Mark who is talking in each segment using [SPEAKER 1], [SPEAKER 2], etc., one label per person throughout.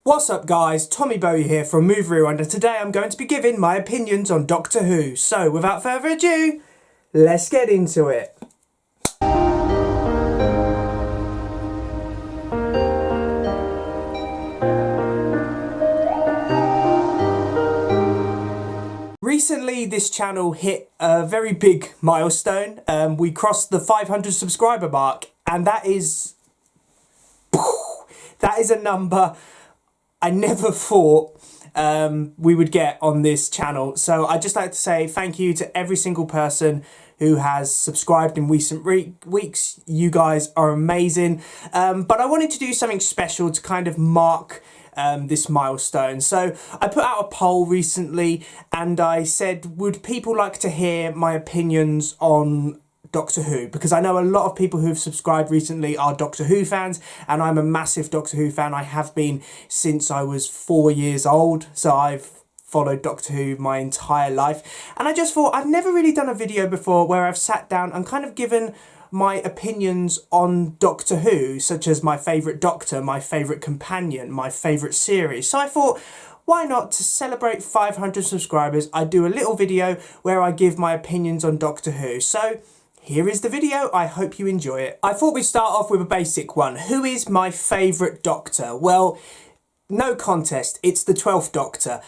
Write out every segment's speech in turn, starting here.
[SPEAKER 1] What's up guys, Tommy Bowie here from Movie Rewind, and today I'm going to be giving my opinions on Doctor Who. So without further ado, let's get into it. Recently this channel hit a very big milestone. We crossed the 500 subscriber mark, and that is a number I never thought we would get on this channel. So I'd just like to say thank you to every single person who has subscribed in recent weeks. You guys are amazing. But I wanted to do something special to kind of mark this milestone. So I put out a poll recently and I said, would people like to hear my opinions on Doctor Who? Because I know a lot of people who've subscribed recently are Doctor Who fans, and I'm a massive Doctor Who fan. I have been since I was 4 years old, so I've followed Doctor Who my entire life. And I just thought, I've never really done a video before where I've sat down and kind of given my opinions on Doctor Who, such as my favourite Doctor, my favourite companion, my favourite series. So I thought, why not, to celebrate 500 subscribers, I do a little video where I give my opinions on Doctor Who. So here is the video, I hope you enjoy it. I thought we'd start off with a basic one. Who is my favourite Doctor? Well, no contest, it's the 12th Doctor.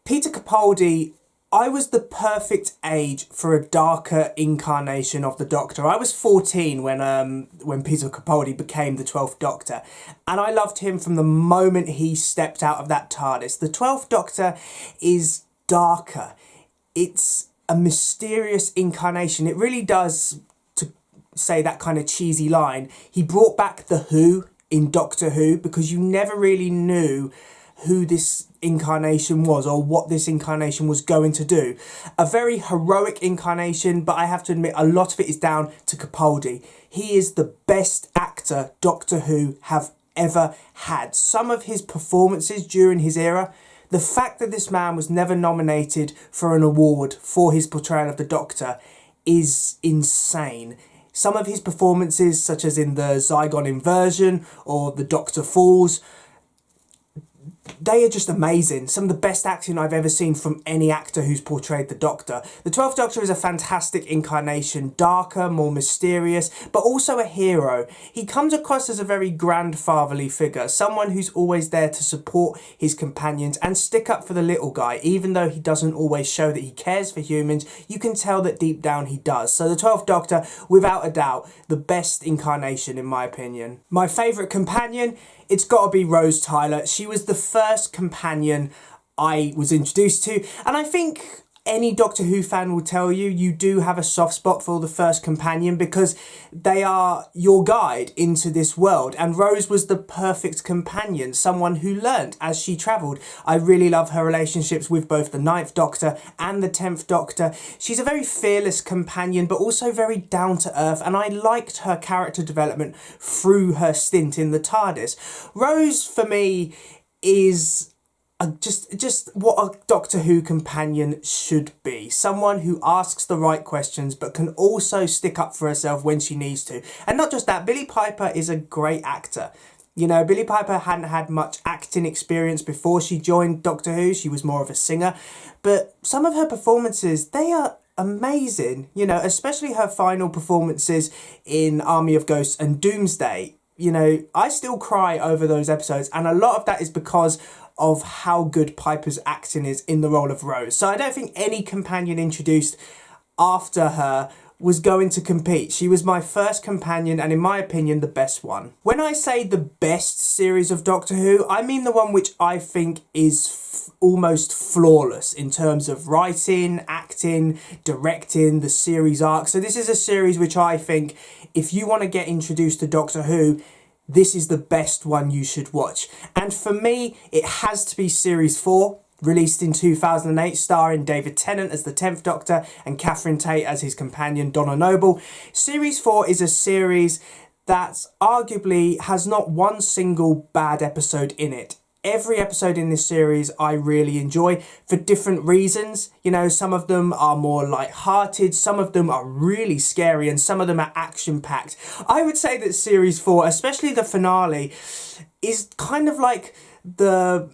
[SPEAKER 1] Peter Capaldi, I was the perfect age for a darker incarnation of the Doctor. I was 14 when Peter Capaldi became the 12th Doctor, and I loved him from the moment he stepped out of that TARDIS. The 12th Doctor is darker. It's a mysterious incarnation. It really does, to say that kind of cheesy line, he brought back the Who in Doctor Who, because you never really knew who this incarnation was or what this incarnation was going to do. A very heroic incarnation, but I have to admit a lot of it is down to Capaldi. He is the best actor Doctor Who have ever had. Some of his performances during his era, the fact that this man was never nominated for an award for his portrayal of the Doctor is insane. Some of his performances, such as in the Zygon Inversion or The Doctor Falls, they are just amazing. Some of the best acting I've ever seen from any actor who's portrayed the Doctor. The 12th Doctor is a fantastic incarnation, darker, more mysterious, but also a hero. He comes across as a very grandfatherly figure, someone who's always there to support his companions and stick up for the little guy. Even though he doesn't always show that he cares for humans, you can tell that deep down he does. So the 12th Doctor, without a doubt, the best incarnation in my opinion. My favourite companion, it's got to be Rose Tyler. She was the first companion I was introduced to, and I think any Doctor Who fan will tell you, you do have a soft spot for the first companion because they are your guide into this world, and Rose was the perfect companion, someone who learnt as she travelled. I really love her relationships with both the 9th Doctor and the 10th Doctor. She's a very fearless companion, but also very down to earth, and I liked her character development through her stint in the TARDIS. Rose, for me, is just what a Doctor Who companion should be. Someone who asks the right questions but can also stick up for herself when she needs to. And not just that, Billie Piper is a great actor. You know, Billie Piper hadn't had much acting experience before she joined Doctor Who. She was more of a singer. But some of her performances, they are amazing. You know, especially her final performances in Army of Ghosts and Doomsday. You know, I still cry over those episodes, and a lot of that is because of how good Piper's acting is in the role of Rose. So I don't think any companion introduced after her was going to compete. She was my first companion, and in my opinion, the best one. When I say the best series of Doctor Who, I mean the one which I think is almost flawless in terms of writing, acting, directing, the series arc. So this is a series which I think, if you want to get introduced to Doctor Who, this is the best one you should watch. And for me, it has to be Series 4, released in 2008, starring David Tennant as the 10th Doctor and Catherine Tate as his companion Donna Noble. Series 4 is a series that arguably has not one single bad episode in it. Every episode in this series I really enjoy for different reasons. You know, some of them are more light-hearted, some of them are really scary, and some of them are action-packed. I would say that Series 4, especially the finale, is kind of like the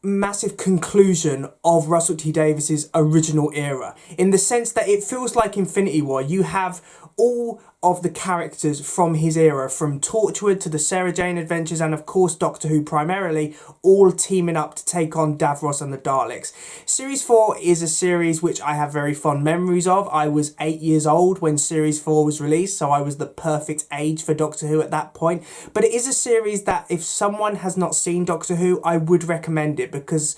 [SPEAKER 1] massive conclusion of Russell T Davies's original era, in the sense that it feels like Infinity War. You have all of the characters from his era, from Torchwood to the Sarah Jane Adventures, and of course Doctor Who primarily, all teaming up to take on Davros and the Daleks. Series 4 is a series which I have very fond memories of. I was 8 years old when Series 4 was released, so I was the perfect age for Doctor Who at that point. But it is a series that if someone has not seen Doctor Who, I would recommend it, because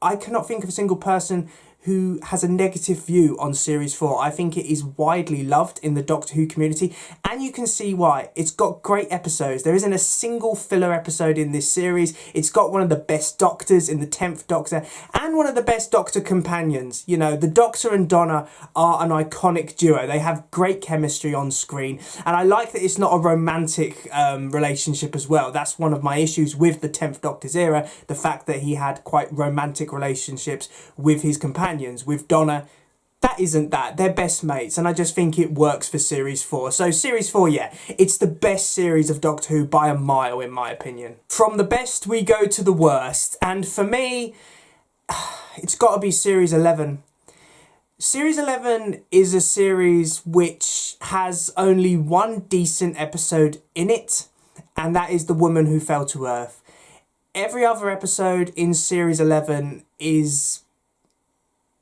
[SPEAKER 1] I cannot think of a single person who has a negative view on Series 4. I think it is widely loved in the Doctor Who community, and you can see why. It's got great episodes. There isn't a single filler episode in this series. It's got one of the best Doctors in the 10th Doctor, and one of the best Doctor companions. You know, the Doctor and Donna are an iconic duo. They have great chemistry on screen, and I like that it's not a romantic relationship as well. That's one of my issues with the 10th Doctor's era, the fact that he had quite romantic relationships with his companions. With Donna, that isn't that. They're best mates, and I just think it works for Series 4. So Series 4, yeah, it's the best series of Doctor Who by a mile, in my opinion. From the best, we go to the worst, and for me, it's got to be Series 11. Series 11 is a series which has only one decent episode in it, and that is The Woman Who Fell to Earth. Every other episode in Series 11 is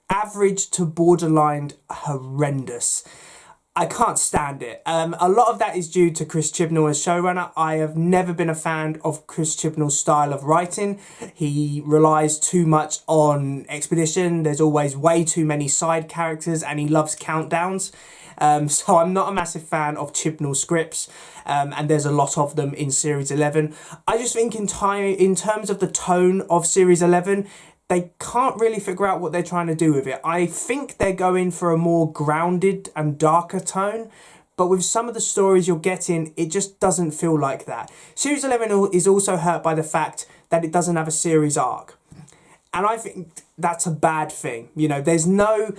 [SPEAKER 1] average to borderline horrendous. I can't stand it. A lot of that is due to Chris Chibnall as showrunner. I have never been a fan of Chris Chibnall's style of writing. He relies too much on exposition. There's always way too many side characters, and he loves countdowns. So I'm not a massive fan of Chibnall scripts, and there's a lot of them in Series 11. I just think in terms of the tone of Series 11, they can't really figure out what they're trying to do with it. I think they're going for a more grounded and darker tone, but with some of the stories you're getting, it just doesn't feel like that. Series 11 is also hurt by the fact that it doesn't have a series arc. And I think that's a bad thing. You know, there's no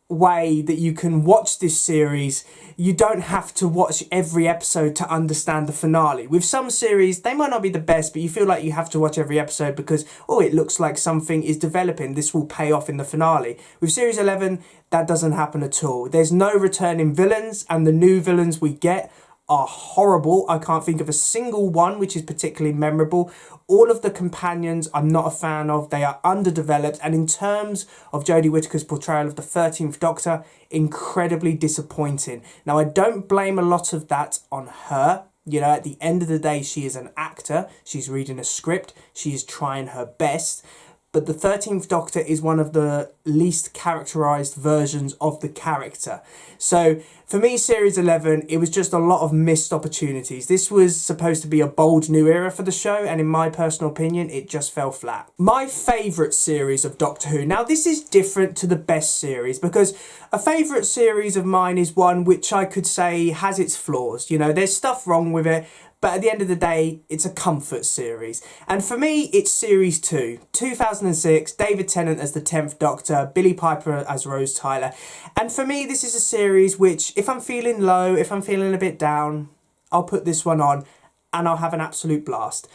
[SPEAKER 1] way that you can watch this series. You don't have to watch every episode to understand the finale. With some series, they might not be the best, but you feel like you have to watch every episode because, oh, it looks like something is developing. This will pay off in the finale. With Series 11, that doesn't happen at all. There's no returning villains, and the new villains we get are horrible. I can't think of a single one which is particularly memorable. All of the companions I'm not a fan of. They are underdeveloped, and in terms of Jodie Whittaker's portrayal of the 13th Doctor, incredibly disappointing. Now, I don't blame a lot of that on her. You know, at the end of the day, she is an actor. She's reading a script. She is trying her best. But the 13th Doctor is one of the least characterised versions of the character. So for me, Series 11, it was just a lot of missed opportunities. This was supposed to be a bold new era for the show, and in my personal opinion, it just fell flat. My favourite series of Doctor Who. Now, this is different to the best series, because a favourite series of mine is one which I could say has its flaws. You know, there's stuff wrong with it, but at the end of the day, it's a comfort series. And for me, it's Series 2. 2006, David Tennant as the 10th Doctor, Billie Piper as Rose Tyler. And for me, this is a series which, if I'm feeling low, if I'm feeling a bit down, I'll put this one on and I'll have an absolute blast.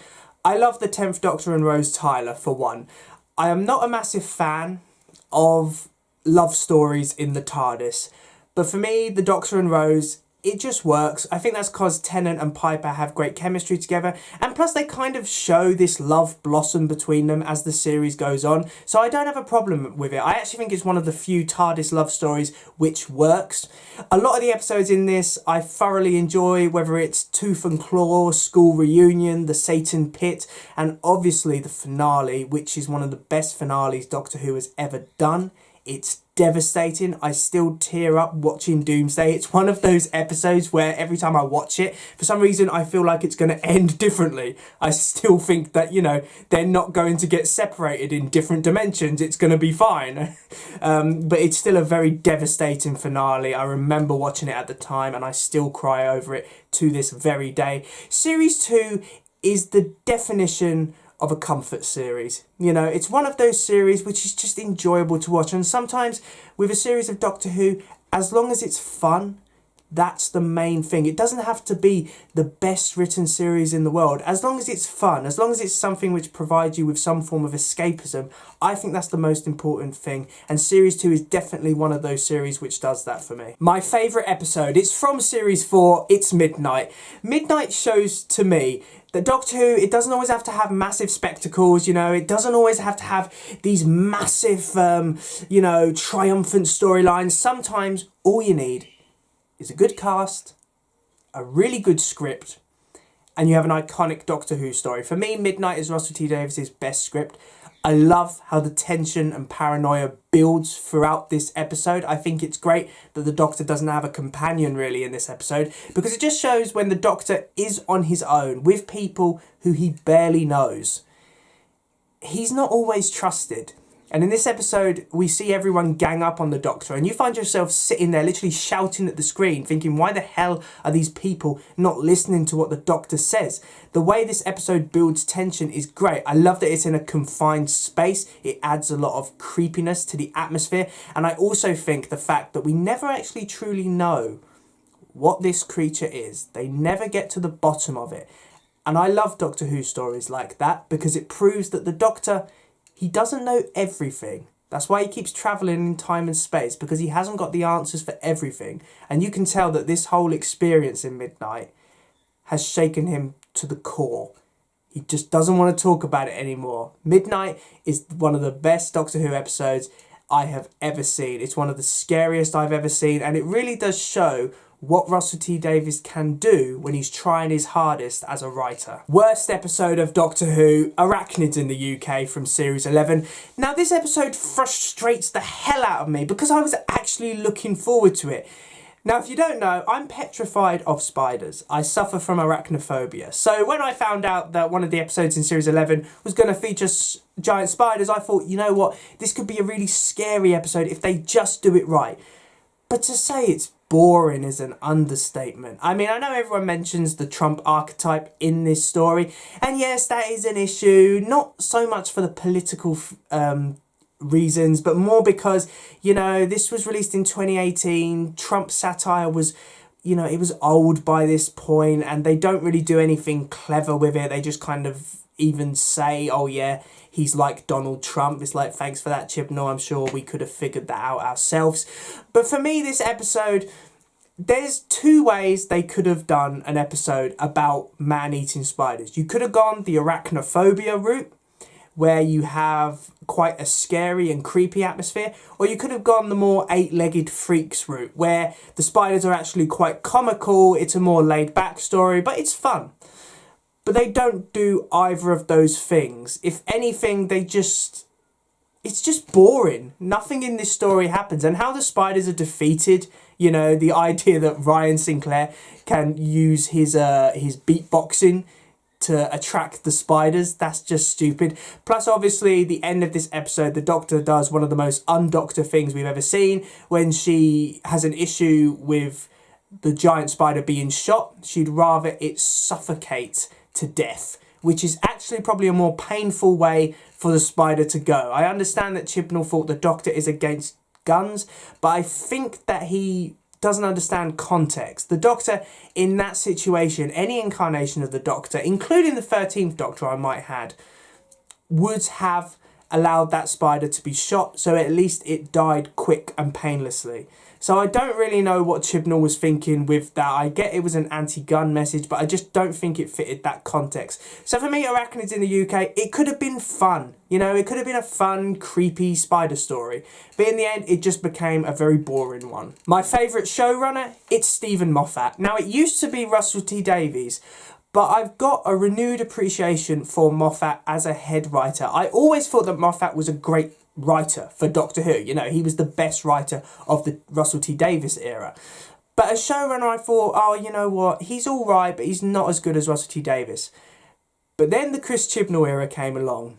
[SPEAKER 1] I love the 10th Doctor and Rose Tyler, for one. I am not a massive fan of love stories in the TARDIS. But for me, the Doctor and Rose, it just works. I think that's because Tennant and Piper have great chemistry together, and plus they kind of show this love blossom between them as the series goes on, so I don't have a problem with it. I actually think it's one of the few TARDIS love stories which works. A lot of the episodes in this I thoroughly enjoy, whether it's Tooth and Claw, School Reunion, the Satan Pit, and obviously the finale, which is one of the best finales Doctor Who has ever done. It's devastating. I still tear up watching Doomsday. It's one of those episodes where every time I watch it, for some reason I feel like it's going to end differently. I still think that, you know, they're not going to get separated in different dimensions. It's going to be fine. But it's still a very devastating finale. I remember watching it at the time and I still cry over it to this very day. Series 2 is the definition of a comfort series. You know, it's one of those series which is just enjoyable to watch, and sometimes with a series of Doctor Who, as long as it's fun, That's the main thing. It doesn't have to be the best written series in the world. As long as it's fun, as long as it's something which provides you with some form of escapism, I think that's the most important thing. And Series 2 is definitely one of those series which does that for me. My favourite episode, it's from Series 4, it's Midnight. Midnight shows to me that Doctor Who, it doesn't always have to have massive spectacles, you know, it doesn't always have to have these massive, you know, triumphant storylines. Sometimes all you need is a good cast, a really good script, and you have an iconic Doctor Who story. For me, Midnight is Russell T Davies' best script. I love how the tension and paranoia builds throughout this episode. I think it's great that the Doctor doesn't have a companion really in this episode, because it just shows when the Doctor is on his own with people who he barely knows, he's not always trusted. And in this episode, we see everyone gang up on the Doctor, and you find yourself sitting there literally shouting at the screen, thinking, why the hell are these people not listening to what the Doctor says? The way this episode builds tension is great. I love that it's in a confined space. It adds a lot of creepiness to the atmosphere. And I also think the fact that we never actually truly know what this creature is. They never get to the bottom of it. And I love Doctor Who stories like that, because it proves that the Doctor, he doesn't know everything. That's why he keeps travelling in time and space, because he hasn't got the answers for everything. And you can tell that this whole experience in Midnight has shaken him to the core. He just doesn't want to talk about it anymore. Midnight is one of the best Doctor Who episodes I have ever seen. It's one of the scariest I've ever seen, and it really does show what Russell T Davies can do when he's trying his hardest as a writer. Worst episode of Doctor Who, Arachnids in the UK from Series 11. Now this episode frustrates the hell out of me because I was actually looking forward to it. Now if you don't know, I'm petrified of spiders. I suffer from arachnophobia. So when I found out that one of the episodes in Series 11 was going to feature giant spiders, I thought, you know what, this could be a really scary episode if they just do it right. But to say it's boring is an understatement. I mean, I know everyone mentions the Trump archetype in this story, and yes, that is an issue, not so much for the political reasons, but more because, you know, this was released in 2018, Trump satire was, you know, it was old by this point, and they don't really do anything clever with it. They just kind of even say, oh yeah, he's like Donald Trump. It's like, thanks for that, Chibnall. I'm sure we could have figured that out ourselves. But for me, this episode, there's two ways they could have done an episode about man-eating spiders. You could have gone the arachnophobia route, where you have quite a scary and creepy atmosphere, or you could have gone the more eight-legged freaks route, where the spiders are actually quite comical. It's a more laid-back story, but it's fun. But they don't do either of those things. If anything, it's just boring. Nothing in this story happens. And how the spiders are defeated, you know, the idea that Ryan Sinclair can use his beatboxing to attract the spiders, that's just stupid. Plus, obviously, the end of this episode, the Doctor does one of the most un-Doctor things we've ever seen. When she has an issue with the giant spider being shot, she'd rather it suffocate to death, which is actually probably a more painful way for the spider to go. I understand that Chibnall thought the Doctor is against guns, but I think that he doesn't understand context. The Doctor, in that situation, any incarnation of the Doctor, including the 13th Doctor I might had, would have allowed that spider to be shot, so at least it died quick and painlessly. So I don't really know what Chibnall was thinking with that. I get it was an anti-gun message, but I just don't think it fitted that context. So for me, Arachnids in the UK, it could have been fun. You know, it could have been a fun, creepy spider story. But in the end, it just became a very boring one. My favourite showrunner, it's Steven Moffat. Now, it used to be Russell T Davies, but I've got a renewed appreciation for Moffat as a head writer. I always thought that Moffat was a great writer for Doctor Who. You know, he was the best writer of the Russell T Davies era. But as showrunner, I thought, oh, you know what, he's all right, but he's not as good as Russell T Davies. But then the Chris Chibnall era came along,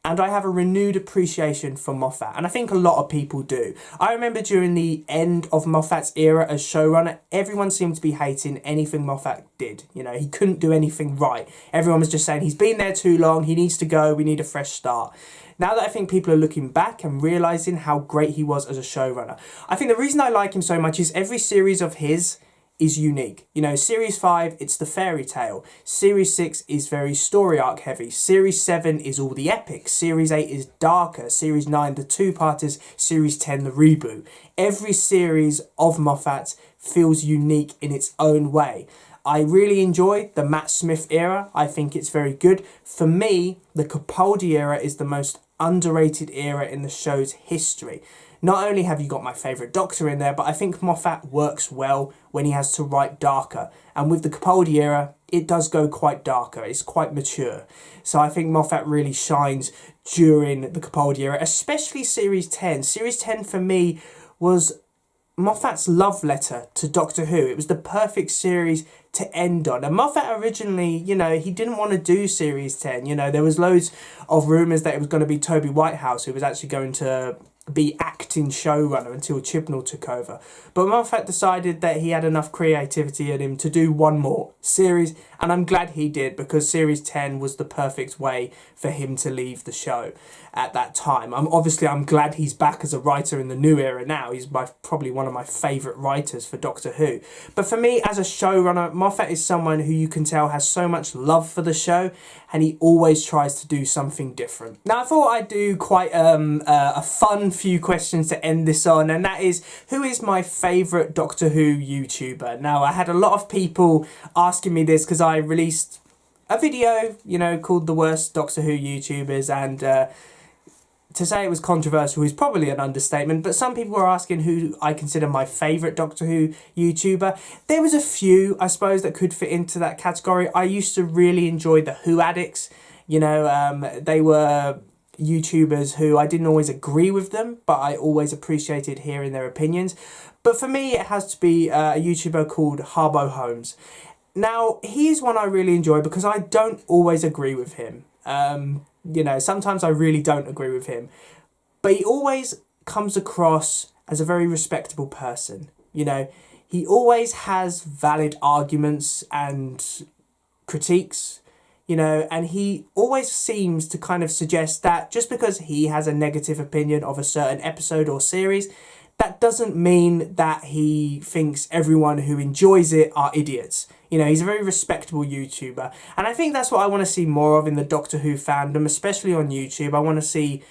[SPEAKER 1] And I have a renewed appreciation for Moffat, and I think a lot of people do. I remember during the end of Moffat's era as showrunner, everyone seemed to be hating anything Moffat did. You know, he couldn't do anything right. Everyone was just saying, he's been there too long, he needs to go, we need a fresh start. Now that I think people are looking back and realising how great he was as a showrunner, I think the reason I like him so much is every series of his is unique. You know, Series 5, it's the fairy tale. Series 6 is very story arc heavy. Series 7 is all the epics. Series 8 is darker. Series 9, the two-parters. Series 10, the reboot. Every series of Moffat feels unique in its own way. I really enjoy the Matt Smith era. I think it's very good. For me, the Capaldi era is the most underrated era in the show's history. Not only have you got my favourite Doctor in there, but I think Moffat works well when he has to write darker. And with the Capaldi era, it does go quite darker. It's quite mature. So I think Moffat really shines during the Capaldi era, especially Series 10. Series 10 for me was Moffat's love letter to Doctor Who. It was the perfect series to end on. And Moffat originally, you know, he didn't want to do Series 10. You know, there was loads of rumours that it was going to be Toby Whitehouse who was actually going to be acting showrunner until Chibnall took over. But Moffat decided that he had enough creativity in him to do one more series, and I'm glad he did, because Series 10 was the perfect way for him to leave the show at that time. I'm glad he's back as a writer in the new era now. He's probably one of my favourite writers for Doctor Who. But for me, as a showrunner, Moffat is someone who you can tell has so much love for the show, and he always tries to do something different. Now, I thought I'd do quite a fun few questions to end this on, and that is, who is my favourite Doctor Who YouTuber? Now, I had a lot of people asking me this because I released a video, you know, called The Worst Doctor Who YouTubers, and to say it was controversial is probably an understatement, but some people were asking who I consider my favourite Doctor Who YouTuber. There was a few, I suppose, that could fit into that category. I used to really enjoy the Who Addicts. You know, they were YouTubers who I didn't always agree with them, but I always appreciated hearing their opinions. But for me, it has to be a YouTuber called Harbo Holmes. Now, he is one I really enjoy because I don't always agree with him. You know, sometimes I really don't agree with him, but he always comes across as a very respectable person. You know, he always has valid arguments and critiques, you know, and he always seems to kind of suggest that just because he has a negative opinion of a certain episode or series, that doesn't mean that he thinks everyone who enjoys it are idiots. You know, he's a very respectable YouTuber. And I think that's what I want to see more of in the Doctor Who fandom, especially on YouTube. I want to see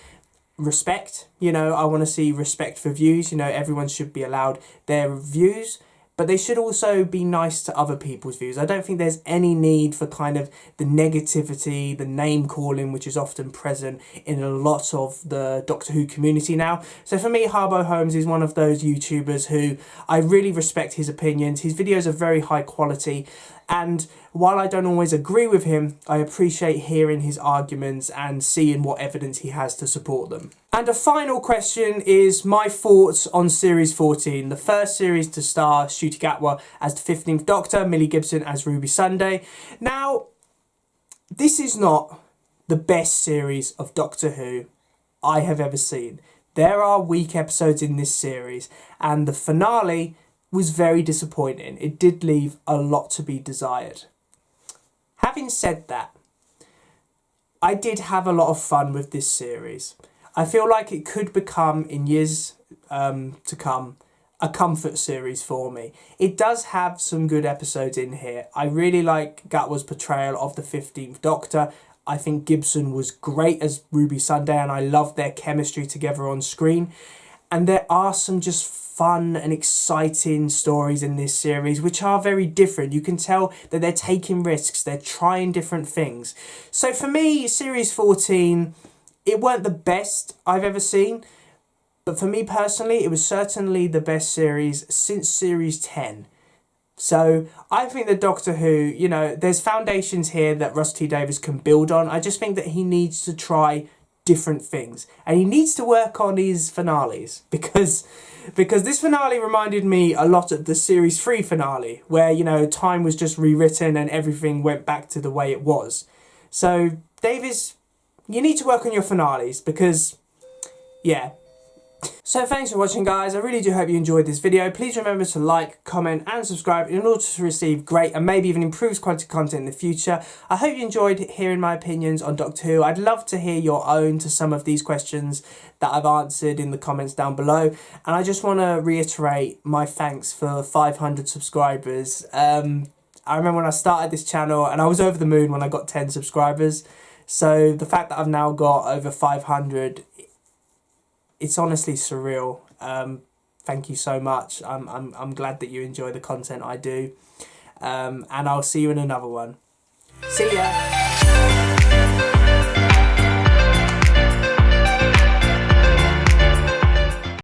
[SPEAKER 1] respect, you know, I want to see respect for views. You know, everyone should be allowed their views, but they should also be nice to other people's views. I don't think there's any need for kind of the negativity, the name calling, which is often present in a lot of the Doctor Who community now. So for me, Harbo Holmes is one of those YouTubers who I really respect his opinions. His videos are very high quality, and while I don't always agree with him, I appreciate hearing his arguments and seeing what evidence he has to support them. And a final question is my thoughts on Series 14, the first series to star Ncuti Gatwa as the 15th Doctor, Millie Gibson as Ruby Sunday. Now, this is not the best series of Doctor Who I have ever seen. There are weak episodes in this series, and the finale was very disappointing. It did leave a lot to be desired. Having said that, I did have a lot of fun with this series. I feel like it could become, in years to come, a comfort series for me. It does have some good episodes in here. I really like Gatwa's portrayal of the 15th Doctor. I think Gibson was great as Ruby Sunday, and I loved their chemistry together on screen. And there are some just fun and exciting stories in this series which are very different. You can tell that they're taking risks, they're trying different things. So for me, Series 14, it weren't the best I've ever seen, but for me personally, it was certainly the best series since Series 10. So I think that Doctor Who, you know, there's foundations here that Russ T Davies can build on. I just think that he needs to try different things, and he needs to work on his finales, because this finale reminded me a lot of the Series 3 finale, where, you know, time was just rewritten and everything went back to the way it was. So Davies, you need to work on your finales because, yeah. So thanks for watching, guys. I really do hope you enjoyed this video. Please remember to like, comment and subscribe in order to receive great and maybe even improved quality content in the future. I hope you enjoyed hearing my opinions on Doctor Who. I'd love to hear your own to some of these questions that I've answered in the comments down below. And I just want to reiterate my thanks for 500 subscribers. I remember when I started this channel and I was over the moon when I got 10 subscribers. So the fact that I've now got over 500, it's honestly surreal. Thank you so much. I'm glad that you enjoy the content I do. And I'll see you in another one. See ya!